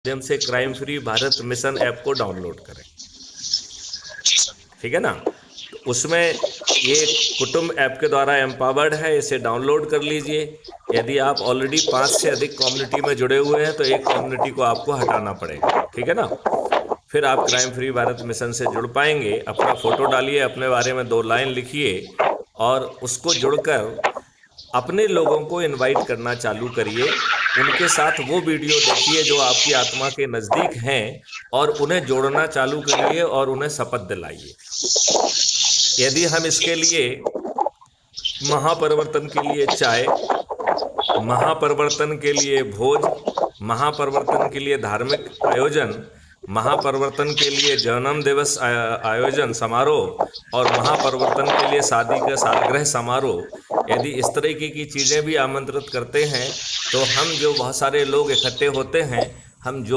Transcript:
माध्यम से crime free Bharat mission app को डाउनलोड करें। ठीक है ना। तो उसमें ये कुटुंब ऐप के द्वारा एम्पावर्ड है, इसे डाउनलोड कर लीजिए। यदि आप ऑलरेडी 5 से अधिक कम्युनिटी में जुड़े हुए हैं तो एक कम्युनिटी को आपको हटाना पड़ेगा। ठीक है ना। फिर आप क्राइम फ्री भारत मिशन से जुड़ पाएंगे। अपना फोटो डालिए, अपने बारे में 2 लाइन लिखिए और उसको जुड़कर अपने लोगों को इनवाइट करना चालू करिए। उनके साथ वो वीडियो देखिए जो आपकी आत्मा के नज़दीक हैं और उन्हें जोड़ना चालू करिए और उन्हें शपथ दिलाइए। यदि हम इसके लिए महापरिवर्तन के लिए चाय, महापरिवर्तन के लिए भोज, महापरिवर्तन के लिए धार्मिक आयोजन, महापरिवर्तन के लिए जन्म दिवस आयोजन समारोह और महापरिवर्तन के लिए शादी का सालगिरह समारोह, यदि इस तरीके की चीज़ें भी आमंत्रित करते हैं तो हम जो बहुत सारे लोग इकट्ठे होते हैं, हम जो